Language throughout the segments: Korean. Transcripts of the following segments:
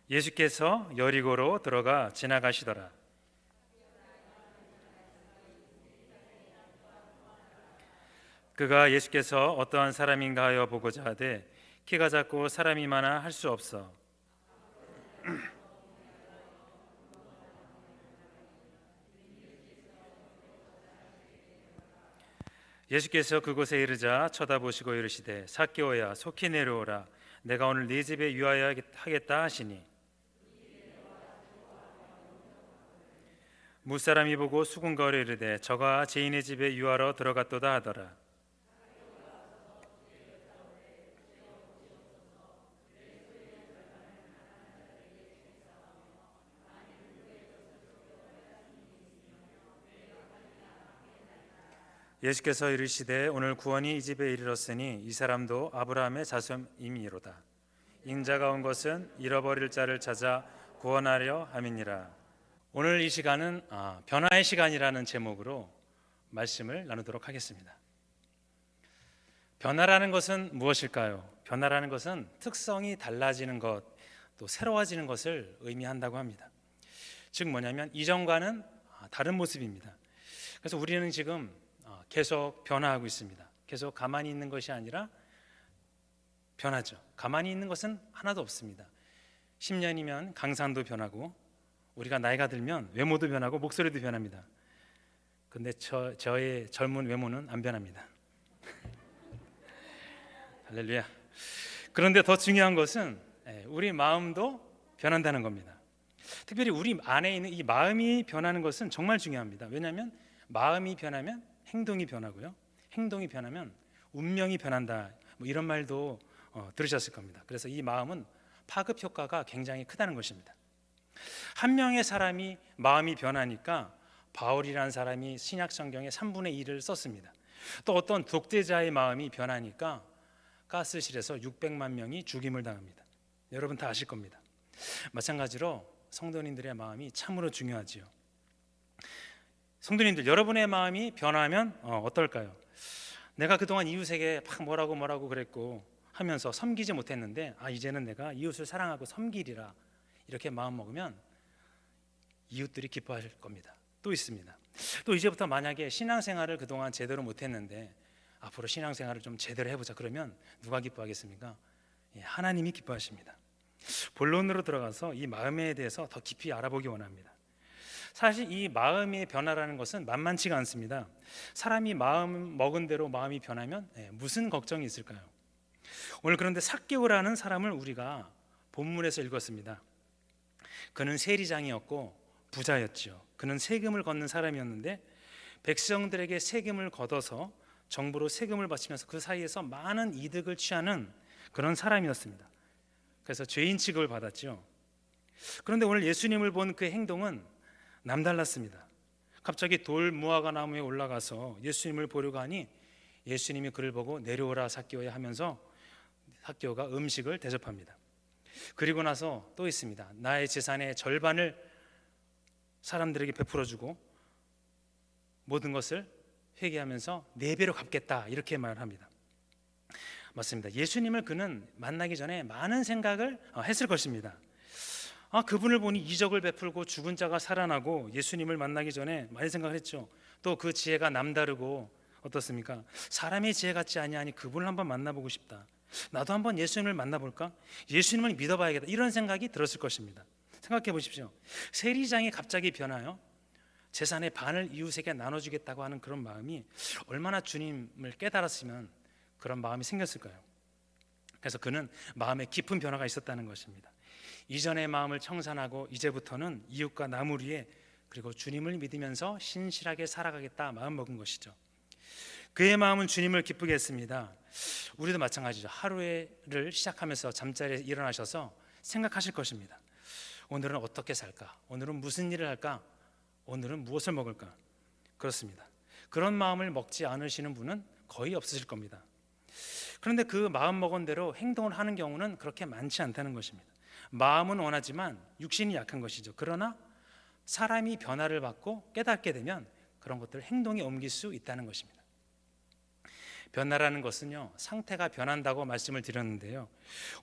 예수께서 여리고로 들어가 지나가시더라. 그가 예수께서 어떠한 사람인가 하여 보고자 하되 키가 작고 사람이 많아 할 수 없어 예수께서 그곳에 이르자 쳐다보시고 이르시되 삭개오야 속히 내려오라 내가 오늘 네 집에 유하여 하겠다 하시니 무사람이 보고 수군거려 이르되 저가 죄인의 집에 유하러 들어갔도다 하더라. 예수께서 이르시되 오늘 구원이 이 집에 이르렀으니 이 사람도 아브라함의 자손임이로다. 인자가 온 것은 잃어버릴 자를 찾아 구원하려 함이니라. 오늘 이 시간은 변화의 시간이라는 제목으로 말씀을 나누도록 하겠습니다. 변화라는 것은 무엇일까요? 변화라는 것은 특성이 달라지는 것, 또 새로워지는 것을 의미한다고 합니다. 즉 뭐냐면 이전과는 다른 모습입니다. 그래서 우리는 지금 계속 변화하고 있습니다. 계속 가만히 있는 것이 아니라 변하죠. 가만히 있는 것은 하나도 없습니다. 10년이면 강산도 변하고 우리가 나이가 들면 외모도 변하고 목소리도 변합니다. 근데 저의 젊은 외모는 안 변합니다. 할렐루야. 그런데 더 중요한 것은 우리 마음도 변한다는 겁니다. 특별히 우리 안에 있는 이 마음이 변하는 것은 정말 중요합니다. 왜냐하면 마음이 변하면 행동이 변하고요. 행동이 변하면 운명이 변한다. 뭐 이런 말도 들으셨을 겁니다. 그래서 이 마음은 파급 효과가 굉장히 크다는 것입니다. 한 명의 사람이 마음이 변하니까 바울이라는 사람이 신약 성경에 3분의 1을 썼습니다. 또 어떤 독재자의 마음이 변하니까 가스실에서 600만 명이 죽임을 당합니다. 여러분 다 아실 겁니다. 마찬가지로 성도님들의 마음이 참으로 중요하지요. 성도님들, 여러분의 마음이 변하면 어떨까요? 내가 그동안 이웃에게 막 뭐라고 그랬고 하면서 섬기지 못했는데 이제는 내가 이웃을 사랑하고 섬기리라 이렇게 마음 먹으면 이웃들이 기뻐하실 겁니다. 또 있습니다. 또 이제부터 만약에 신앙생활을 그동안 제대로 못했는데 앞으로 신앙생활을 좀 제대로 해보자 그러면 누가 기뻐하겠습니까? 하나님이 기뻐하십니다. 본론으로 들어가서 이 마음에 대해서 더 깊이 알아보기 원합니다. 사실 이 마음의 변화라는 것은 만만치가 않습니다. 사람이 마음 먹은 대로 마음이 변하면 무슨 걱정이 있을까요? 오늘 그런데 삭개오라는 사람을 우리가 본문에서 읽었습니다. 그는 세리장이었고 부자였죠. 그는 세금을 걷는 사람이었는데 백성들에게 세금을 걷어서 정부로 세금을 바치면서 그 사이에서 많은 이득을 취하는 그런 사람이었습니다. 그래서 죄인 취급을 받았죠. 그런데 오늘 예수님을 본 그 행동은 남달랐습니다. 갑자기 돌 무화과 나무에 올라가서 예수님을 보려고 하니 예수님이 그를 보고 내려오라 삭개오야 하면서 삭개오가 음식을 대접합니다. 그리고 나서 또 있습니다. 나의 재산의 절반을 사람들에게 베풀어주고 모든 것을 회개하면서 4배로 갚겠다 이렇게 말합니다. 맞습니다. 예수님을 그는 만나기 전에 많은 생각을 했을 것입니다. 그분을 보니 이적을 베풀고 죽은 자가 살아나고 예수님을 만나기 전에 많이 생각을 했죠. 또 그 지혜가 남다르고 어떻습니까? 사람의 지혜 같지 아니하니 그분을 한번 만나보고 싶다. 나도 한번 예수님을 만나볼까? 예수님을 믿어봐야겠다. 이런 생각이 들었을 것입니다. 생각해 보십시오. 세리장이 갑자기 변하여 재산의 반을 이웃에게 나눠주겠다고 하는 그런 마음이 얼마나 주님을 깨달았으면 그런 마음이 생겼을까요? 그래서 그는 마음에 깊은 변화가 있었다는 것입니다. 이전의 마음을 청산하고 이제부터는 이웃과 나무리에 그리고 주님을 믿으면서 신실하게 살아가겠다 마음먹은 것이죠. 그의 마음은 주님을 기쁘게 했습니다. 우리도 마찬가지죠. 하루를 시작하면서 잠자리에 일어나셔서 생각하실 것입니다. 오늘은 어떻게 살까? 오늘은 무슨 일을 할까? 오늘은 무엇을 먹을까? 그렇습니다. 그런 마음을 먹지 않으시는 분은 거의 없으실 겁니다. 그런데 그 마음 먹은 대로 행동을 하는 경우는 그렇게 많지 않다는 것입니다. 마음은 원하지만 육신이 약한 것이죠. 그러나 사람이 변화를 받고 깨닫게 되면 그런 것들을 행동에 옮길 수 있다는 것입니다. 변화라는 것은요, 상태가 변한다고 말씀을 드렸는데요,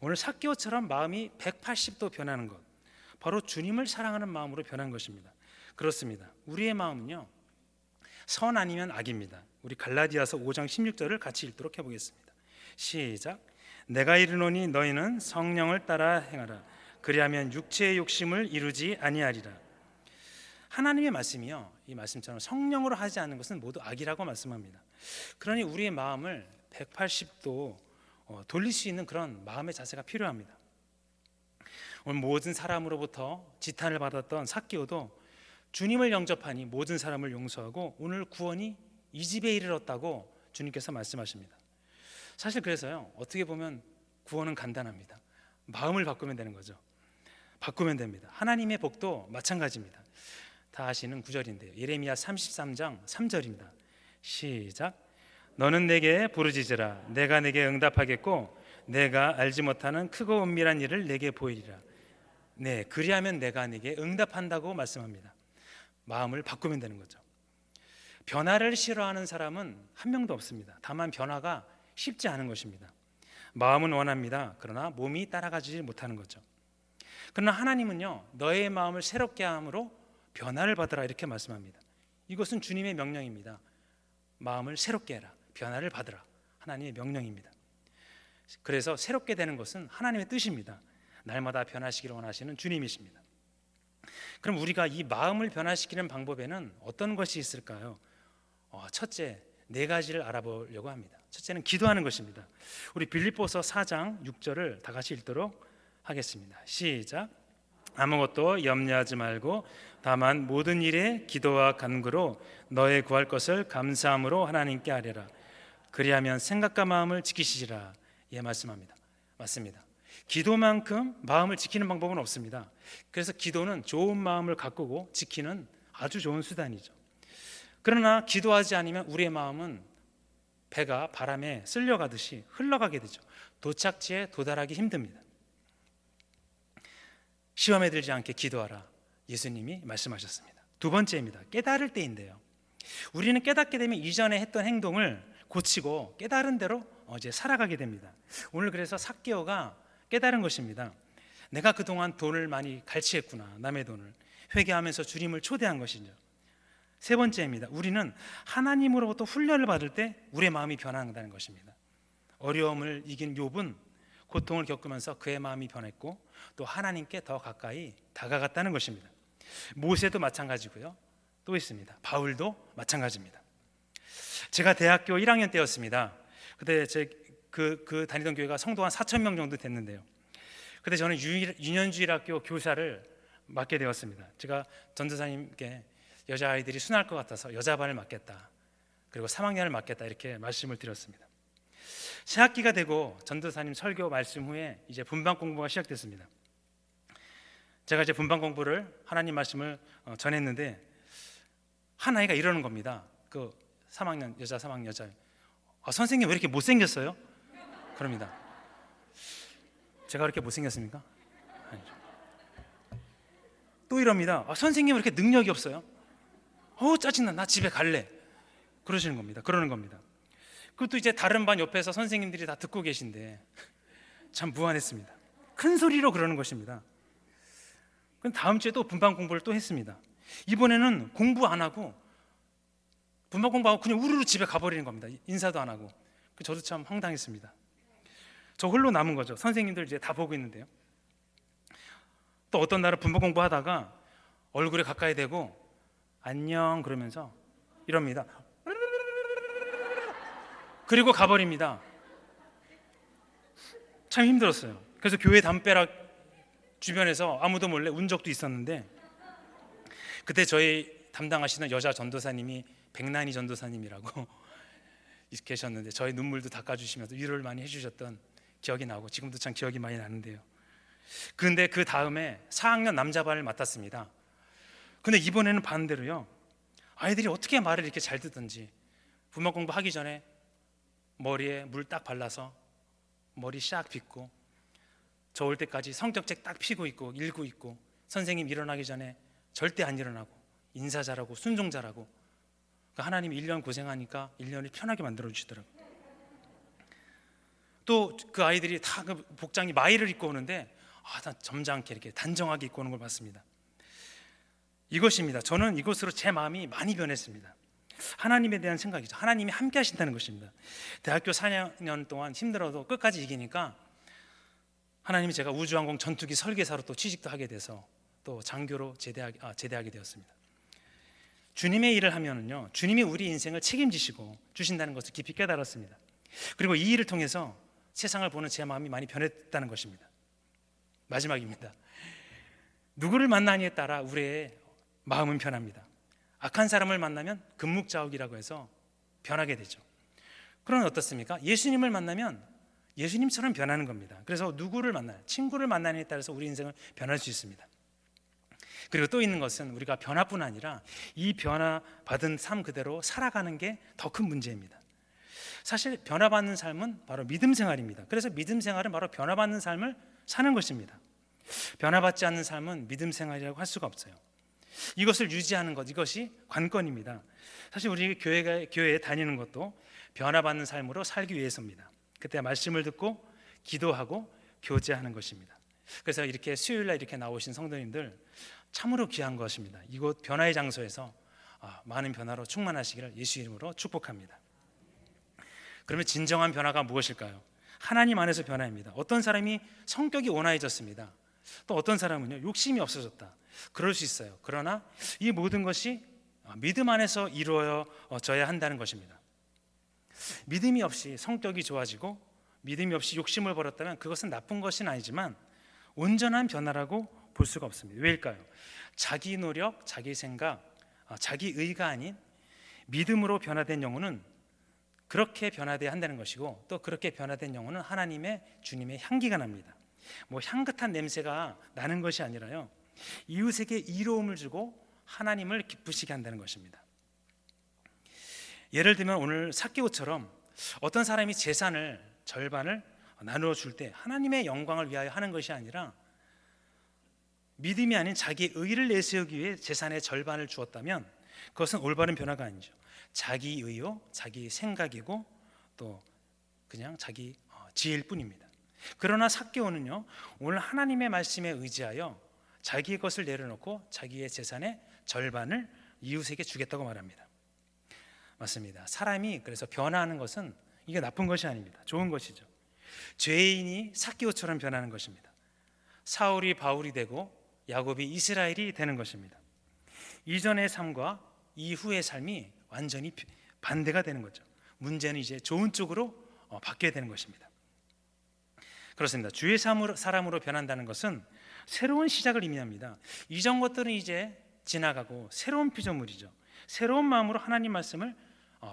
오늘 삭개오처럼 마음이 180도 변하는 것, 바로 주님을 사랑하는 마음으로 변한 것입니다. 그렇습니다. 우리의 마음은요, 선 아니면 악입니다. 우리 갈라디아서 5장 16절을 같이 읽도록 해보겠습니다. 시작. 내가 이르노니 너희는 성령을 따라 행하라. 그리하면 육체의 욕심을 이루지 아니하리라. 하나님의 말씀이요, 이 말씀처럼 성령으로 하지 않는 것은 모두 악이라고 말씀합니다. 그러니 우리의 마음을 180도 돌릴 수 있는 그런 마음의 자세가 필요합니다. 오늘 모든 사람으로부터 지탄을 받았던 삭개오도 주님을 영접하니 모든 사람을 용서하고 오늘 구원이 이 집에 이르렀다고 주님께서 말씀하십니다. 사실 그래서요, 어떻게 보면 구원은 간단합니다. 마음을 바꾸면 되는 거죠. 바꾸면 됩니다. 하나님의 복도 마찬가지입니다. 다 아시는 구절인데요, 예레미야 33장 3절입니다. 시작. 너는 내게 부르짖으라. 내가 내게 응답하겠고 내가 알지 못하는 크고 은밀한 일을 내게 보이리라. 네, 그리하면 내가 내게 응답한다고 말씀합니다. 마음을 바꾸면 되는 거죠. 변화를 싫어하는 사람은 한 명도 없습니다. 다만 변화가 쉽지 않은 것입니다. 마음은 원합니다. 그러나 몸이 따라가지 못하는 거죠. 그러나 하나님은요, 너의 마음을 새롭게 함으로 변화를 받으라 이렇게 말씀합니다. 이것은 주님의 명령입니다. 마음을 새롭게 해라, 변화를 받으라, 하나님의 명령입니다. 그래서 새롭게 되는 것은 하나님의 뜻입니다. 날마다 변화시키기를 원하시는 주님이십니다. 그럼 우리가 이 마음을 변화시키는 방법에는 어떤 것이 있을까요? 첫째, 네 가지를 알아보려고 합니다. 첫째는 기도하는 것입니다. 우리 빌립보서 4장 6절을 다 같이 읽도록 하겠습니다. 시작. 아무것도 염려하지 말고 다만 모든 일에 기도와 간구로 너의 구할 것을 감사함으로 하나님께 아뢰라. 그리하면 생각과 마음을 지키시리라. 예, 말씀합니다. 맞습니다. 기도만큼 마음을 지키는 방법은 없습니다. 그래서 기도는 좋은 마음을 가꾸고 지키는 아주 좋은 수단이죠. 그러나 기도하지 않으면 우리의 마음은 배가 바람에 쓸려가듯이 흘러가게 되죠. 도착지에 도달하기 힘듭니다. 시험에 들지 않게 기도하라, 예수님이 말씀하셨습니다. 두 번째입니다. 깨달을 때인데요, 우리는 깨닫게 되면 이전에 했던 행동을 고치고 깨달은 대로 이제 살아가게 됩니다. 오늘 그래서 삭개오가 깨달은 것입니다. 내가 그동안 돈을 많이 갈취했구나, 남의 돈을. 회개하면서 주님을 초대한 것이죠. 세 번째입니다. 우리는 하나님으로부터 훈련을 받을 때 우리의 마음이 변한다는 것입니다. 어려움을 이긴 욥은 고통을 겪으면서 그의 마음이 변했고 또 하나님께 더 가까이 다가갔다는 것입니다. 모세도 마찬가지고요, 또 있습니다. 바울도 마찬가지입니다. 제가 대학교 1학년 때였습니다. 그때 그 다니던 교회가 성도 한 4,000명 정도 됐는데요, 그때 저는 유년주일학교 교사를 맡게 되었습니다. 제가 전도사님께 여자아이들이 순할 것 같아서 여자반을 맡겠다, 그리고 3학년을 맡겠다 이렇게 말씀을 드렸습니다. 새학기가 되고 전도사님 설교 말씀 후에 이제 분반 공부가 시작됐습니다. 제가 이제 분반 공부를 하나님 말씀을 전했는데 한 아이가 이러는 겁니다. 그 3학년 여자, 3학년 여자, 선생님 왜 이렇게 못생겼어요? 그럽니다. 제가 그렇게 못생겼습니까? 아니죠. 또 이럽니다. 선생님 왜 이렇게 능력이 없어요? 짜증나, 나 집에 갈래. 그러시는 겁니다. 그러는 겁니다. 그것도 이제 다른 반 옆에서 선생님들이 다 듣고 계신데 참 무안했습니다. 큰 소리로 그러는 것입니다. 그럼 다음 주에 또 분반 공부를 또 했습니다. 이번에는 공부 안 하고 분반 공부하고 그냥 우르르 집에 가버리는 겁니다. 인사도 안 하고. 저도 참 황당했습니다. 저 홀로 남은 거죠. 선생님들 이제 다 보고 있는데요. 또 어떤 날은 분반 공부하다가 얼굴에 가까이 대고 안녕 그러면서 이럽니다. 그리고 가버립니다. 참 힘들었어요. 그래서 교회 담벼락 주변에서 아무도 몰래 운 적도 있었는데, 그때 저희 담당하시는 여자 전도사님이 백난이 전도사님이라고 계셨는데 저희 눈물도 닦아주시면서 위로를 많이 해주셨던 기억이 나고 지금도 참 기억이 많이 나는데요. 그런데 그 다음에 4학년 남자반을 맡았습니다. 근데 이번에는 반대로요, 아이들이 어떻게 말을 이렇게 잘 듣던지 분반 공부하기 전에 머리에 물 딱 발라서 머리 샥 빗고 저 올 때까지 성격책 딱 피고 있고 읽고 있고, 선생님 일어나기 전에 절대 안 일어나고 인사 잘하고 순종 잘하고, 하나님이 1년 고생하니까 1년을 편하게 만들어주시더라고요. 또 그 아이들이 다 그 복장이 마이를 입고 오는데 점잖게 이렇게 단정하게 입고 오는 걸 봤습니다. 이것입니다. 저는 이것으로 제 마음이 많이 변했습니다. 하나님에 대한 생각이죠. 하나님이 함께 하신다는 것입니다. 대학교 4년 동안 힘들어도 끝까지 이기니까 하나님이 제가 우주항공 전투기 설계사로 또 취직도 하게 돼서 또 장교로 제대하게 되었습니다. 주님의 일을 하면은요, 주님이 우리 인생을 책임지시고 주신다는 것을 깊이 깨달았습니다. 그리고 이 일을 통해서 세상을 보는 제 마음이 많이 변했다는 것입니다. 마지막입니다. 누구를 만나느냐에 따라 우리의 마음은 변합니다. 악한 사람을 만나면 금묵자욱이라고 해서 변하게 되죠. 그러면 어떻습니까? 예수님을 만나면 예수님처럼 변하는 겁니다. 그래서 누구를 만나요? 친구를 만나느냐에 따라서 우리 인생은 변할 수 있습니다. 그리고 또 있는 것은 우리가 변화뿐 아니라 이 변화받은 삶 그대로 살아가는 게 더 큰 문제입니다. 사실 변화받는 삶은 바로 믿음 생활입니다. 그래서 믿음 생활은 바로 변화받는 삶을 사는 것입니다. 변화받지 않는 삶은 믿음 생활이라고 할 수가 없어요. 이것을 유지하는 것, 이것이 관건입니다. 사실 우리 교회에 다니는 것도 변화받는 삶으로 살기 위해서입니다. 그때 말씀을 듣고 기도하고 교제하는 것입니다. 그래서 이렇게 수요일날 이렇게 나오신 성도님들 참으로 귀한 것입니다. 이곳 변화의 장소에서 많은 변화로 충만하시기를 예수 이름으로 축복합니다. 그러면 진정한 변화가 무엇일까요? 하나님 안에서 변화입니다. 어떤 사람이 성격이 온화해졌습니다. 또 어떤 사람은요, 욕심이 없어졌다. 그럴 수 있어요. 그러나 이 모든 것이 믿음 안에서 이루어져야 한다는 것입니다. 믿음이 없이 성격이 좋아지고 믿음이 없이 욕심을 버렸다면 그것은 나쁜 것은 아니지만 온전한 변화라고 볼 수가 없습니다. 왜일까요? 자기 노력, 자기 생각, 자기 의가 아닌 믿음으로 변화된 영혼은 그렇게 변화돼야 한다는 것이고, 또 그렇게 변화된 영혼은 하나님의 주님의 향기가 납니다. 향긋한 냄새가 나는 것이 아니라요, 이웃에게 이로움을 주고 하나님을 기쁘시게 한다는 것입니다. 예를 들면 오늘 삭개오처럼 어떤 사람이 재산을 절반을 나누어 줄 때 하나님의 영광을 위하여 하는 것이 아니라 믿음이 아닌 자기 의를 내세우기 위해 재산의 절반을 주었다면 그것은 올바른 변화가 아니죠. 자기 의요, 자기 생각이고 또 그냥 자기 지혜일 뿐입니다. 그러나 삭개오는요, 오늘 하나님의 말씀에 의지하여 자기의 것을 내려놓고 자기의 재산의 절반을 이웃에게 주겠다고 말합니다. 맞습니다. 사람이 그래서 변화하는 것은 이게 나쁜 것이 아닙니다. 좋은 것이죠. 죄인이 삭개오처럼 변하는 것입니다. 사울이 바울이 되고 야곱이 이스라엘이 되는 것입니다. 이전의 삶과 이후의 삶이 완전히 반대가 되는 거죠. 문제는 이제 좋은 쪽으로 바뀌어야 되는 것입니다. 그렇습니다. 주의 사람으로 변한다는 것은 새로운 시작을 의미합니다. 이전 것들은 이제 지나가고 새로운 피조물이죠. 새로운 마음으로 하나님 말씀을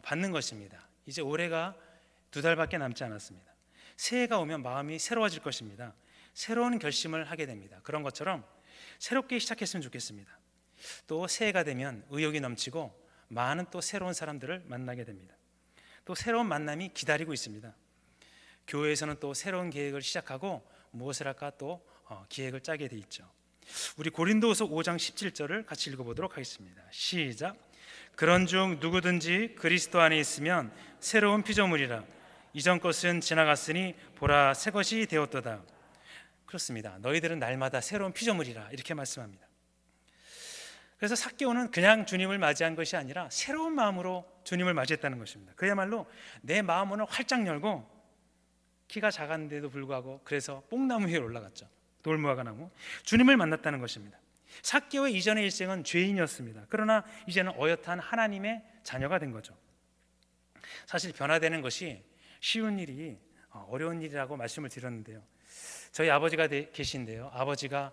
받는 것입니다. 이제 올해가 2달밖에 남지 않았습니다. 새해가 오면 마음이 새로워질 것입니다. 새로운 결심을 하게 됩니다. 그런 것처럼 새롭게 시작했으면 좋겠습니다. 또 새해가 되면 의욕이 넘치고 많은 또 새로운 사람들을 만나게 됩니다. 또 새로운 만남이 기다리고 있습니다. 교회에서는 또 새로운 계획을 시작하고 무엇을 할까 또 기획을 짜게 돼 있죠. 우리 고린도후서 5장 17절을 같이 읽어보도록 하겠습니다. 시작. 그런즉 누구든지 그리스도 안에 있으면 새로운 피조물이라. 이전 것은 지나갔으니 보라 새 것이 되었도다. 그렇습니다. 너희들은 날마다 새로운 피조물이라 이렇게 말씀합니다. 그래서 삭개오는 그냥 주님을 맞이한 것이 아니라 새로운 마음으로 주님을 맞이했다는 것입니다. 그야말로 내 마음을 활짝 열고, 키가 작았는데도 불구하고 그래서 뽕나무 위에 올라갔죠. 돌무화과 나무. 주님을 만났다는 것입니다. 삭개오의 이전의 일생은 죄인이었습니다. 그러나 이제는 어엿한 하나님의 자녀가 된 거죠. 사실 변화되는 것이 쉬운 일이 어려운 일이라고 말씀을 드렸는데요, 저희 아버지가 계신데요, 아버지가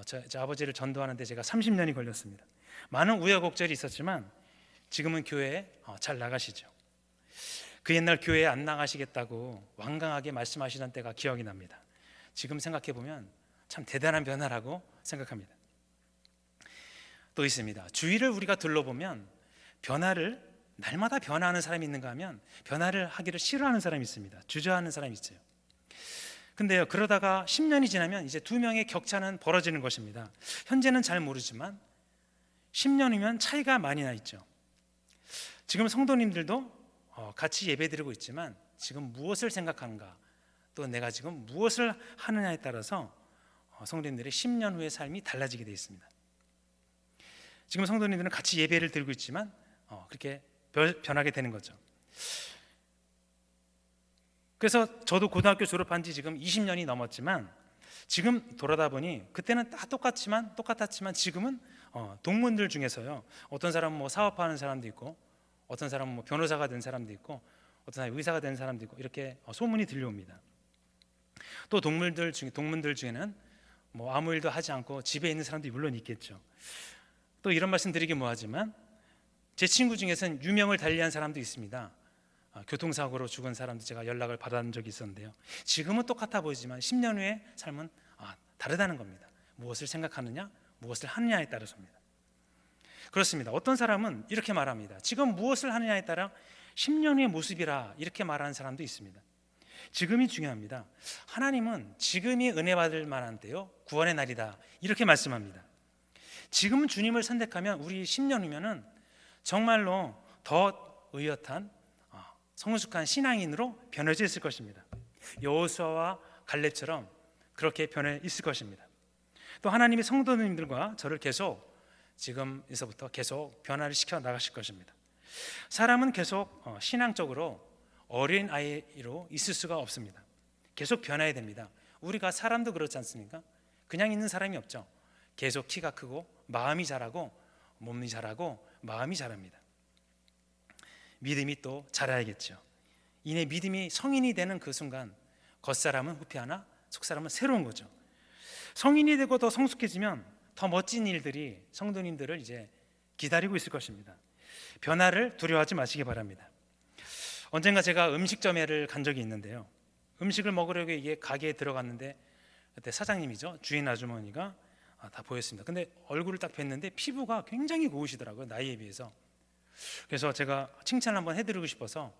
저 아버지를 전도하는데 제가 30년이 걸렸습니다. 많은 우여곡절이 있었지만 지금은 교회에 잘 나가시죠. 그 옛날 교회에 안 나가시겠다고 완강하게 말씀하시던 때가 기억이 납니다. 지금 생각해 보면 참 대단한 변화라고 생각합니다. 또 있습니다. 주위를 우리가 둘러보면 변화를 날마다 변화하는 사람이 있는가 하면 변화를 하기를 싫어하는 사람이 있습니다. 주저하는 사람이 있어요. 근데요, 그러다가 10년이 지나면 이제 두 명의 격차는 벌어지는 것입니다. 현재는 잘 모르지만 10년이면 차이가 많이 나 있죠. 지금 성도님들도 같이 예배드리고 있지만 지금 무엇을 생각하는가, 또 내가 지금 무엇을 하느냐에 따라서 성도님들의 10년 후의 삶이 달라지게 되어 있습니다. 지금 성도님들은 같이 예배를 드리고 있지만 그렇게 변하게 되는 거죠. 그래서 저도 고등학교 졸업한 지 지금 20년이 넘었지만 지금 돌아다 보니 그때는 다 똑같았지만 지금은 동문들 중에서요, 어떤 사람은 뭐 사업하는 사람도 있고, 어떤 사람은 뭐 변호사가 된 사람도 있고, 어떤 사람은 의사가 된 사람도 있고, 이렇게 소문이 들려옵니다. 또 동문들 중에는 뭐 아무 일도 하지 않고 집에 있는 사람도 물론 있겠죠. 또 이런 말씀 드리기 뭐하지만 제 친구 중에서는 유명을 달리한 사람도 있습니다. 교통사고로 죽은 사람도 제가 연락을 받은 적이 있었는데요, 지금은 똑같아 보이지만 10년 후의 삶은 다르다는 겁니다. 무엇을 생각하느냐, 무엇을 하느냐에 따라서입니다. 그렇습니다. 어떤 사람은 이렇게 말합니다. 지금 무엇을 하느냐에 따라 10년 후의 모습이라, 이렇게 말하는 사람도 있습니다. 지금이 중요합니다. 하나님은 지금이 은혜 받을 만한 때요, 구원의 날이다, 이렇게 말씀합니다. 지금 주님을 선택하면 우리 10년 후면은 정말로 더 의젓한 성숙한 신앙인으로 변해져 있을 것입니다. 여호수아와 갈렙처럼 그렇게 변해 있을 것입니다. 또 하나님의 성도님들과 저를 계속 지금에서부터 계속 변화를 시켜 나가실 것입니다. 사람은 계속 신앙적으로 어린 아이로 있을 수가 없습니다. 계속 변해야 됩니다. 우리가 사람도 그렇지 않습니까? 그냥 있는 사람이 없죠. 계속 키가 크고 마음이 자라고 몸이 자라고 마음이 자랍니다. 믿음이 또 자라야겠죠. 이내 믿음이 성인이 되는 그 순간 겉사람은 후패하나 속사람은 새로운 거죠. 성인이 되고 더 성숙해지면 더 멋진 일들이 성도님들을 이제 기다리고 있을 것입니다. 변화를 두려워하지 마시기 바랍니다. 언젠가 제가 음식점에를 간 적이 있는데요, 음식을 먹으려고 이게 가게에 들어갔는데 그때 사장님이죠, 주인 아주머니가 다 보였습니다. 근데 얼굴을 딱 뵀는데 피부가 굉장히 고우시더라고요, 나이에 비해서. 그래서 제가 칭찬을 한번 해드리고 싶어서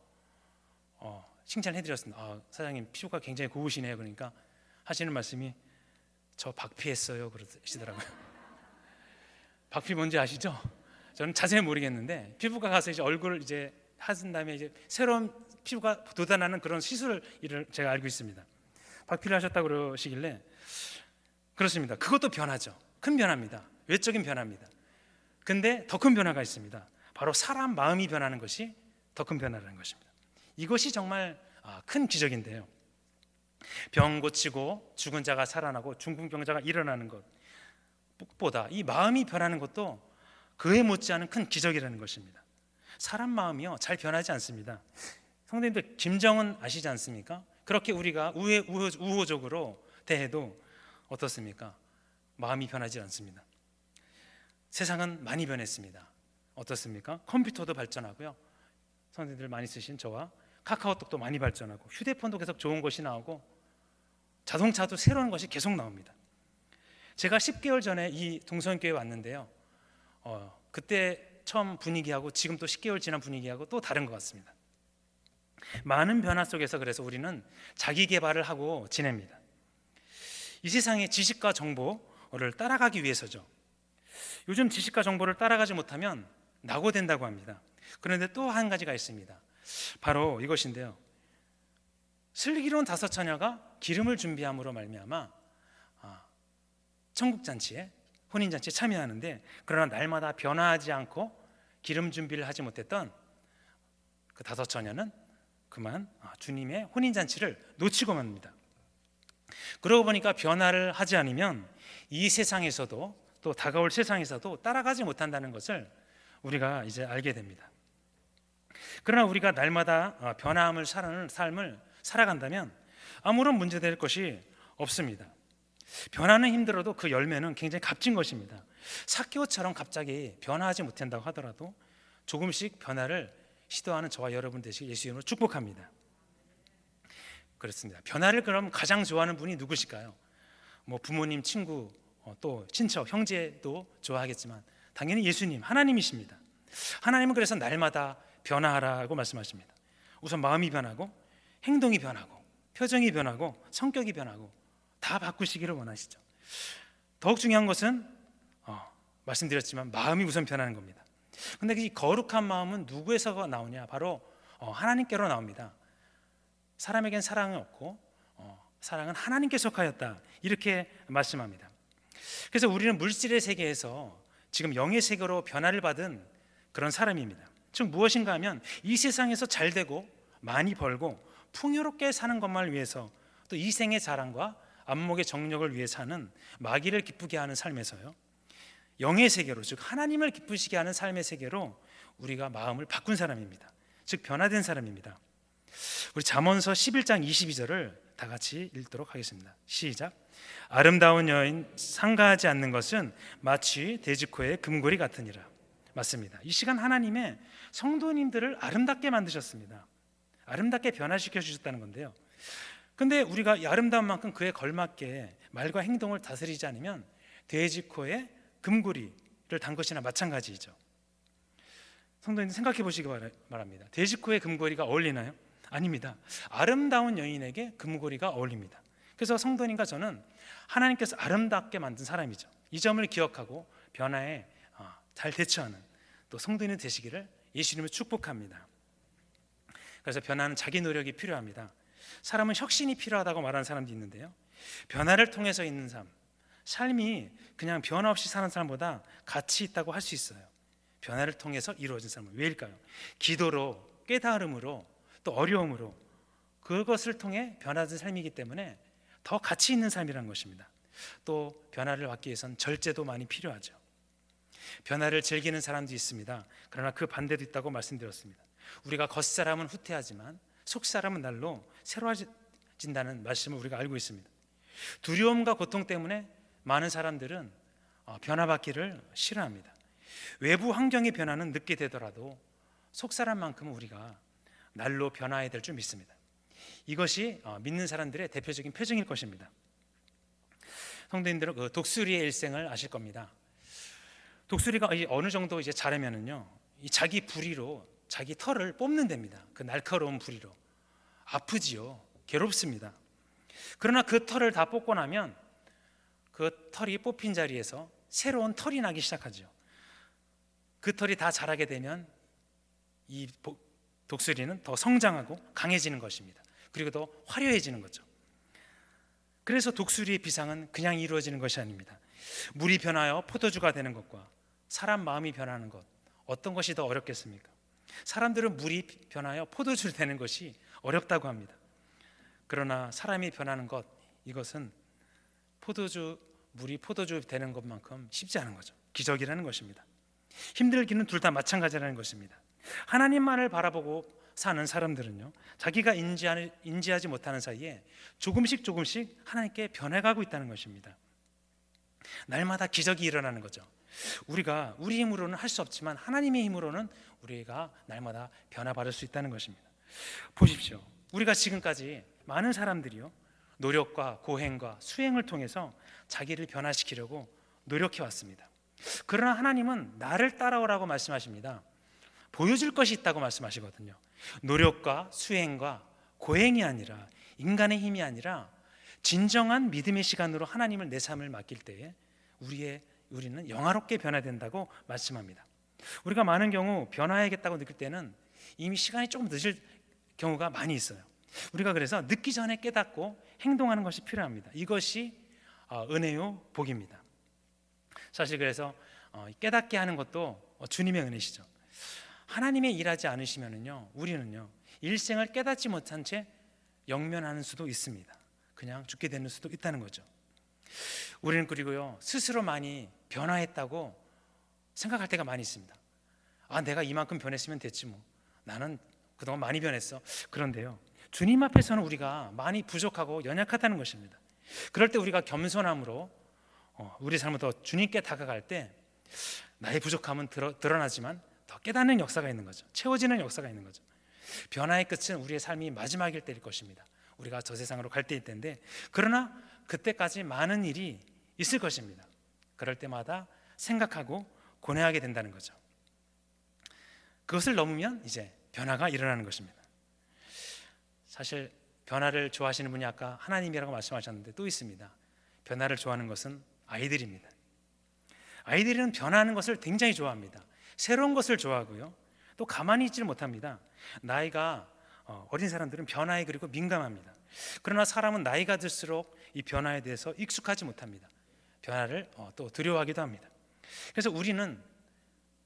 칭찬해드렸습니다. 사장님 피부가 굉장히 고우시네요. 그러니까 하시는 말씀이 저 박피했어요 그러시더라고요. 박피 뭔지 아시죠? 저는 자세히 모르겠는데 피부과 가서 이제 얼굴 이제 하신 다음에 이제 새로운 피부가 돋아나는 그런 시술 일을 제가 알고 있습니다. 박피를 하셨다고 그러시길래 그렇습니다. 그것도 변화죠. 큰 변화입니다. 외적인 변화입니다. 근데 더 큰 변화가 있습니다. 바로 사람 마음이 변하는 것이 더 큰 변화라는 것입니다. 이것이 정말 큰 기적인데요, 병 고치고 죽은 자가 살아나고 중풍병자가 일어나는 것보다 이 마음이 변하는 것도 그에 못지않은 큰 기적이라는 것입니다. 사람 마음이요 잘 변하지 않습니다. 성도님들 김정은 아시지 않습니까? 그렇게 우리가 우호적으로 대해도 어떻습니까? 마음이 변하지 않습니다. 세상은 많이 변했습니다. 어떻습니까? 컴퓨터도 발전하고요, 성도님들 많이 쓰신 저와 카카오톡도 많이 발전하고 휴대폰도 계속 좋은 것이 나오고 자동차도 새로운 것이 계속 나옵니다. 제가 10개월 전에 이 동성교회에 왔는데요, 그때 처음 분위기하고 지금 또 10개월 지난 분위기하고 또 다른 것 같습니다. 많은 변화 속에서 그래서 우리는 자기 개발을 하고 지냅니다. 이 세상의 지식과 정보를 따라가기 위해서죠. 요즘 지식과 정보를 따라가지 못하면 낙오된다고 합니다. 그런데 또 한 가지가 있습니다. 바로 이것인데요, 슬기로운 다섯 처녀가 기름을 준비함으로 말미암아 천국잔치에 혼인잔치에 참여하는데, 그러나 날마다 변화하지 않고 기름 준비를 하지 못했던 그 다섯 처녀는 그만 주님의 혼인잔치를 놓치고 맙니다. 그러고 보니까 변화를 하지 않으면 이 세상에서도 또 다가올 세상에서도 따라가지 못한다는 것을 우리가 이제 알게 됩니다. 그러나 우리가 날마다 변화함을 사는 삶을 살아간다면 아무런 문제될 것이 없습니다. 변화는 힘들어도 그 열매는 굉장히 값진 것입니다. 삭개오처럼 갑자기 변화하지 못한다고 하더라도 조금씩 변화를 시도하는 저와 여러분 되시길 예수 이름으로 축복합니다. 그렇습니다. 변화를 그럼 가장 좋아하는 분이 누구실까요? 뭐 부모님, 친구, 또 친척, 형제도 좋아하겠지만 당연히 예수님, 하나님이십니다. 하나님은 그래서 날마다 변화하라고 말씀하십니다. 우선 마음이 변하고 행동이 변하고 표정이 변하고 성격이 변하고 다 바꾸시기를 원하시죠. 더욱 중요한 것은 말씀드렸지만 마음이 우선 변하는 겁니다. 근데 이 거룩한 마음은 누구에서 나오냐? 바로 하나님께로 나옵니다. 사람에겐 사랑이 없고 사랑은 하나님께 속하였다, 이렇게 말씀합니다. 그래서 우리는 물질의 세계에서 지금 영의 세계로 변화를 받은 그런 사람입니다. 즉 무엇인가 하면 이 세상에서 잘 되고 많이 벌고 풍요롭게 사는 것만을 위해서, 또 이생의 자랑과 안목의 정력을 위해 사는, 마귀를 기쁘게 하는 삶에서요, 영의 세계로, 즉 하나님을 기쁘시게 하는 삶의 세계로 우리가 마음을 바꾼 사람입니다. 즉 변화된 사람입니다. 우리 잠언서 11장 22절을 다 같이 읽도록 하겠습니다. 시작. 아름다운 여인 상가하지 않는 것은 마치 돼지코의 금고리 같으니라. 맞습니다. 이 시간 하나님의 성도님들을 아름답게 만드셨습니다. 아름답게 변화시켜 주셨다는 건데요. 근데 우리가 이 아름다운 만큼 그에 걸맞게 말과 행동을 다스리지 않으면 돼지코의 금고리를 단 것이나 마찬가지이죠. 성도님 생각해 보시기 바랍니다. 돼지코의 금고리가 어울리나요? 아닙니다. 아름다운 여인에게 금고리가 어울립니다. 그래서 성도님과 저는 하나님께서 아름답게 만든 사람이죠. 이 점을 기억하고 변화에 잘 대처하는 또 성도님 되시기를 예수님을 축복합니다. 그래서 변화는 자기 노력이 필요합니다. 사람은 혁신이 필요하다고 말하는 사람도 있는데요, 변화를 통해서 있는 삶이 그냥 변화 없이 사는 사람보다 가치 있다고 할 수 있어요. 변화를 통해서 이루어진 삶은 왜일까요? 기도로, 깨달음으로, 또 어려움으로, 그것을 통해 변화된 삶이기 때문에 더 가치 있는 삶이라는 것입니다. 또 변화를 받기 위해선 절제도 많이 필요하죠. 변화를 즐기는 사람도 있습니다. 그러나 그 반대도 있다고 말씀드렸습니다. 우리가 겉사람은 후퇴하지만 속사람은 날로 새로워진다는 말씀을 우리가 알고 있습니다. 두려움과 고통 때문에 많은 사람들은 변화받기를 싫어합니다. 외부 환경의 변화는 늦게 되더라도 속사람만큼은 우리가 날로 변화해야 될 줄 믿습니다. 이것이 믿는 사람들의 대표적인 표정일 것입니다. 성도님들은 그 독수리의 일생을 아실 겁니다. 독수리가 어느 정도 이제 자라면은요, 이 자기 부리로 자기 털을 뽑는 됩니다. 그 날카로운 부리로. 아프지요. 괴롭습니다. 그러나 그 털을 다 뽑고 나면 그 털이 뽑힌 자리에서 새로운 털이 나기 시작하죠. 그 털이 다 자라게 되면 이 독수리는 더 성장하고 강해지는 것입니다. 그리고 더 화려해지는 거죠. 그래서 독수리의 비상은 그냥 이루어지는 것이 아닙니다. 물이 변하여 포도주가 되는 것과 사람 마음이 변하는 것, 어떤 것이 더 어렵겠습니까? 사람들은 물이 변하여 포도주를 되는 것이 어렵다고 합니다. 그러나 사람이 변하는 것, 이것은 물이 포도주 되는 것만큼 쉽지 않은 거죠. 기적이라는 것입니다. 힘들기는 둘 다 마찬가지라는 것입니다. 하나님만을 바라보고 사는 사람들은요, 자기가 인지하지 못하는 사이에 조금씩 하나님께 변해가고 있다는 것입니다. 날마다 기적이 일어나는 거죠. 우리가 우리 힘으로는 할 수 없지만 하나님의 힘으로는 우리가 날마다 변화받을 수 있다는 것입니다. 보십시오. 우리가 지금까지 많은 사람들이요, 노력과 고행과 수행을 통해서 자기를 변화시키려고 노력해 왔습니다. 그러나 하나님은 나를 따라오라고 말씀하십니다. 보여줄 것이 있다고 말씀하시거든요. 노력과 수행과 고행이 아니라, 인간의 힘이 아니라 진정한 믿음의 시간으로 하나님을 내 삶을 맡길 때에 우리는 영화롭게 변화된다고 말씀합니다. 우리가 많은 경우 변화해야겠다고 느낄 때는 이미 시간이 조금 늦을 경우가 많이 있어요. 우리가 그래서 늦기 전에 깨닫고 행동하는 것이 필요합니다. 이것이 은혜요 복입니다. 사실 그래서 깨닫게 하는 것도 주님의 은혜시죠. 하나님의 일하지 않으시면은요, 우리는요, 일생을 깨닫지 못한 채 영면하는 수도 있습니다. 그냥 죽게 되는 수도 있다는 거죠. 우리는 그리고요, 스스로 많이 변화했다고 생각할 때가 많이 있습니다. 내가 이만큼 변했으면 됐지 뭐. 나는 그동안 많이 변했어. 그런데요, 주님 앞에서는 우리가 많이 부족하고 연약하다는 것입니다. 그럴 때 우리가 겸손함으로 우리 삶을 더 주님께 다가갈 때 나의 부족함은 드러나지만 더 깨닫는 역사가 있는 거죠. 채워지는 역사가 있는 거죠. 변화의 끝은 우리의 삶이 마지막일 때일 것입니다. 우리가 저 세상으로 갈 때일 텐데, 그러나 그때까지 많은 일이 있을 것입니다. 그럴 때마다 생각하고 고뇌하게 된다는 거죠. 그것을 넘으면 이제 변화가 일어나는 것입니다. 사실 변화를 좋아하시는 분이 아까 하나님이라고 말씀하셨는데 또 있습니다. 변화를 좋아하는 것은 아이들입니다. 아이들은 변화하는 것을 굉장히 좋아합니다. 새로운 것을 좋아하고요, 또 가만히 있지를 못합니다. 나이가 어린 사람들은 변화에 그리고 민감합니다. 그러나 사람은 나이가 들수록 이 변화에 대해서 익숙하지 못합니다. 변화를 또 두려워하기도 합니다. 그래서 우리는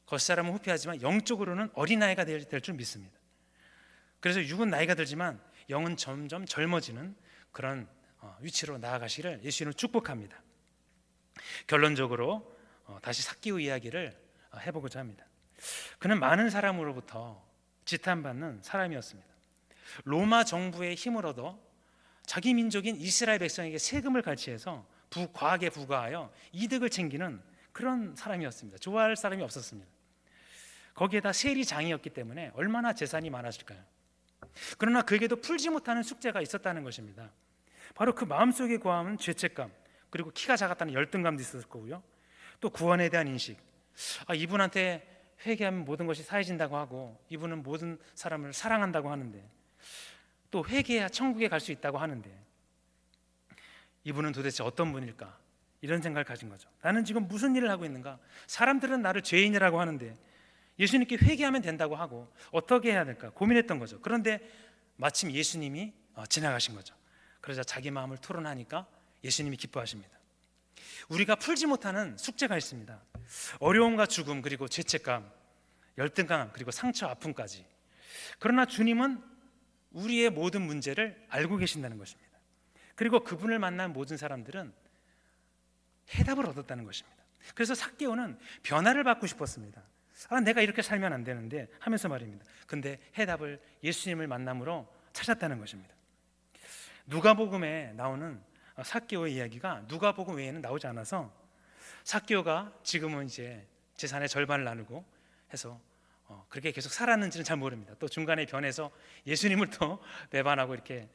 겉사람은 후피하지만 영적으로는 어린아이가 될 줄 믿습니다. 그래서 육은 나이가 들지만 영은 점점 젊어지는 그런 위치로 나아가시기를 예수님을 축복합니다. 결론적으로 다시 삭개오 이야기를 해보고자 합니다. 그는 많은 사람으로부터 지탄받는 사람이었습니다. 로마 정부의 힘을 얻어 자기 민족인 이스라엘 백성에게 세금을 갈취해서 과하게 부과하여 이득을 챙기는 그런 사람이었습니다. 좋아할 사람이 없었습니다. 거기에다 세리장이었기 때문에 얼마나 재산이 많았을까요? 그러나 그에게도 풀지 못하는 숙제가 있었다는 것입니다. 바로 그 마음속에 고함은 죄책감, 그리고 키가 작았다는 열등감도 있었을 거고요. 또 구원에 대한 인식. 이분한테 회개하면 모든 것이 사해진다고 하고, 이분은 모든 사람을 사랑한다고 하는데, 또 회개해야 천국에 갈 수 있다고 하는데, 이분은 도대체 어떤 분일까? 이런 생각을 가진 거죠. 나는 지금 무슨 일을 하고 있는가? 사람들은 나를 죄인이라고 하는데 예수님께 회개하면 된다고 하고 어떻게 해야 될까 고민했던 거죠. 그런데 마침 예수님이 지나가신 거죠. 그러자 자기 마음을 토론하니까 예수님이 기뻐하십니다. 우리가 풀지 못하는 숙제가 있습니다. 어려움과 죽음, 그리고 죄책감, 열등감, 그리고 상처, 아픔까지. 그러나 주님은 우리의 모든 문제를 알고 계신다는 것입니다. 그리고 그분을 만난 모든 사람들은 해답을 얻었다는 것입니다. 그래서 삭개오는 변화를 받고 싶었습니다. 내가 이렇게 살면 안 되는데 하면서 말입니다. 근데 해답을 예수님을 만남으로 찾았다는 것입니다. 누가복음에 나오는 삭개오의 이야기가 누가복음 외에는 나오지 않아서 삭개오가 지금은 이제 재산의 절반을 나누고 해서 그렇게 계속 살았는지는 잘 모릅니다. 또 중간에 변해서 예수님을 또 배반하고 이렇게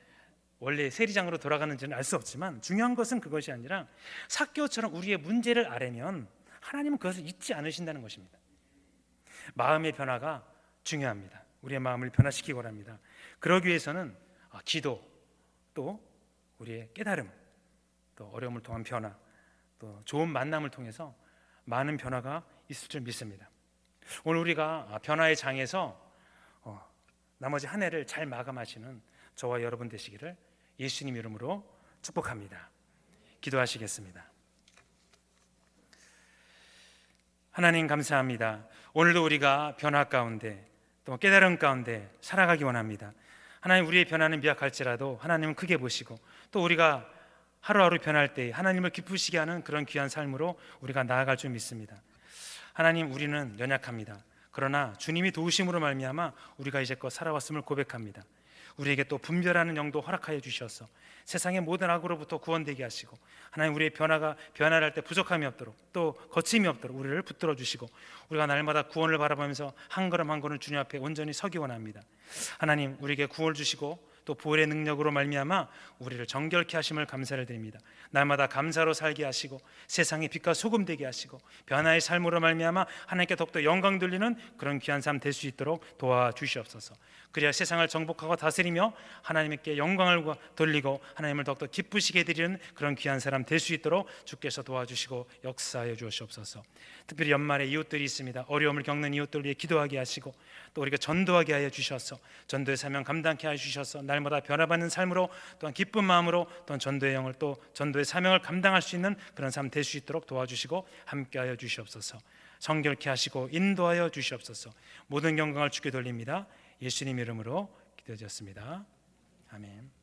원래 세리장으로 돌아가는지는 알 수 없지만 중요한 것은 그것이 아니라 삭개오처럼 우리의 문제를 알면 하나님은 그것을 잊지 않으신다는 것입니다. 마음의 변화가 중요합니다. 우리의 마음을 변화시키고 합니다. 그러기 위해서는 기도, 또 우리의 깨달음, 또 어려움을 통한 변화, 또 좋은 만남을 통해서 많은 변화가 있을 줄 믿습니다. 오늘 우리가 변화의 장에서 나머지 한 해를 잘 마감하시는 저와 여러분 되시기를 예수님 이름으로 축복합니다. 기도하시겠습니다. 하나님 감사합니다. 오늘도 우리가 변화 가운데 또 깨달음 가운데 살아가기 원합니다. 하나님, 우리의 변화는 미약할지라도 하나님은 크게 보시고 또 우리가 하루하루 변할 때 하나님을 기쁘시게 하는 그런 귀한 삶으로 우리가 나아갈 줄 믿습니다. 하나님, 우리는 연약합니다. 그러나 주님이 도우심으로 말미암아 우리가 이제껏 살아왔음을 고백합니다. 우리에게 또 분별하는 영도 허락하여 주셔서 세상의 모든 악으로부터 구원되게 하시고, 하나님, 우리의 변화를 할 때 부족함이 없도록 또 거침이 없도록 우리를 붙들어 주시고, 우리가 날마다 구원을 바라보면서 한 걸음 한 걸음 주님 앞에 온전히 서기 원합니다. 하나님, 우리에게 구원을 주시고 또 보혈의 능력으로 말미암아 우리를 정결케 하심을 감사를 드립니다. 날마다 감사로 살게 하시고 세상의 빛과 소금 되게 하시고 변화의 삶으로 말미암아 하나님께 더욱더 영광 돌리는 그런 귀한 삶 될 수 있도록 도와주시옵소서. 그래야 세상을 정복하고 다스리며 하나님께 영광을 돌리고 하나님을 더욱더 기쁘시게 드리는 그런 귀한 사람 될 수 있도록 주께서 도와주시고 역사하여 주시옵소서. 특별히 연말에 이웃들이 있습니다. 어려움을 겪는 이웃들 위해 기도하게 하시고 또 우리가 전도하게 하여 주셔서 전도의 사명 감당케 하여 주셔서 날마다 변화받는 삶으로 또한 기쁜 마음으로 또한 전도의 영을 또 전도의 사명을 감당할 수 있는 그런 삶 될 수 있도록 도와주시고 함께하여 주시옵소서. 성결케 하시고 인도하여 주시옵소서. 모든 영광을 주께 돌립니다. 예수님 이름으로 기도드렸습니다. 아멘.